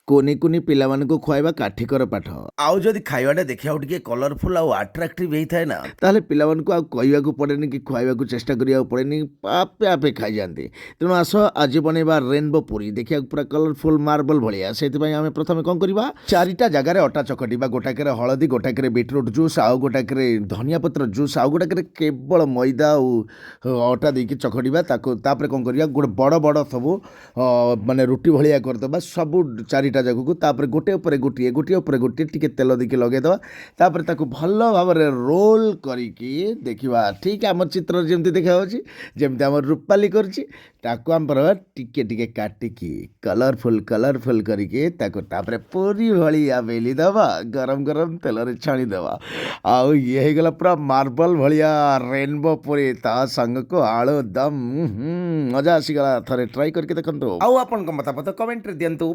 କୁନି କୁନି ପିଲାମାନଙ୍କୁ ଖୁଆଇବା କାଠିକର ପାଠ। ଆଉ ଯଦି ଖାଇବାଟା ଦେଖିବାକୁ ଟିକେ କଲରଫୁଲ୍ ଆଉ ଆଟ୍ରାକ୍ଟିଭ୍ ହେଇଥାଏ ନା, ତାହେଲେ ପିଲାମାନଙ୍କୁ ଆଉ କହିବାକୁ ପଡ଼େନି କି ଖୁଆଇବାକୁ ଚେଷ୍ଟା କରିବାକୁ ପଡ଼େନି, ଆପେ ଆପେ ଖାଇଯାଆନ୍ତି। ତେଣୁ ଆସ ଆଜି ବନେଇବା ରେନବୋ ପୁରୀ, ଦେଖିବାକୁ ପୁରା କଲରଫୁଲ୍ ମାର୍ବଲ ଭଳିଆ। ସେଥିପାଇଁ ଆମେ ପ୍ରଥମେ କ'ଣ କରିବା, 4ଟା ଜାଗାରେ ଅଟା ଚକଟିବା। ଗୋଟାକରେ ହଳଦୀ, ଗୋଟାକରେ ବିଟରୁଟ୍ ଜୁସ୍, ଆଉ ଗୋଟାକରେ ଧନିଆ ପତ୍ର ଜୁସ୍, ଆଉ ଗୋଟାକରେ କେବଳ ମଇଦା ଆଉ ଅଟା ଦେଇକି ଚକଟିବା। ତାପରେ କ'ଣ କରିବା, ଗୋଟେ ବଡ଼ ବଡ଼ ସବୁ ମାନେ ରୁଟି ଭଳିଆ କରିଦେବା ସବୁ 4ଟା ଜାଗାକୁ। ତାପରେ ଗୋଟେ ଉପରେ ଗୋଟିଏ ଟିକେ ତେଲ ଦେଇକି ଲଗାଇଦେବା। ତାପରେ ତାକୁ ଭଲ ଭାବରେ ରୋଲ୍ କରିକି ଦେଖିବା, ଠିକ୍ ଆମ ଚିତ୍ରରେ ଯେମିତି ଦେଖାଯାଉଛି, ଯେମିତି ଆମର ରୂପାଲି କରୁଛି, ତାକୁ ଆମର ଟିକେ ଟିକେ କାଟିକି କଲରଫୁଲ୍ କରିକି ତାକୁ ତାପରେ ପୁରୀ ଭଳିଆ ବେଲି ଦେବା, ଗରମ ଗରମ ତେଲରେ ଛାଣିଦେବା। ଆଉ ଇଏ ହେଇଗଲା ପୁରା ମାର୍ବଲ ଭଳିଆ ରେନବୋ ପୁରୀ, ତା ସାଙ୍ଗକୁ ଆଳୁ ଦମ୍। ମଜା ଆସିଗଲା, ଥରେ ଟ୍ରାଏ କରିକି ଦେଖନ୍ତୁ। ଆଉ ଆପଣଙ୍କ ମତାମତ କମେଣ୍ଟରେ ଦିଅନ୍ତୁ।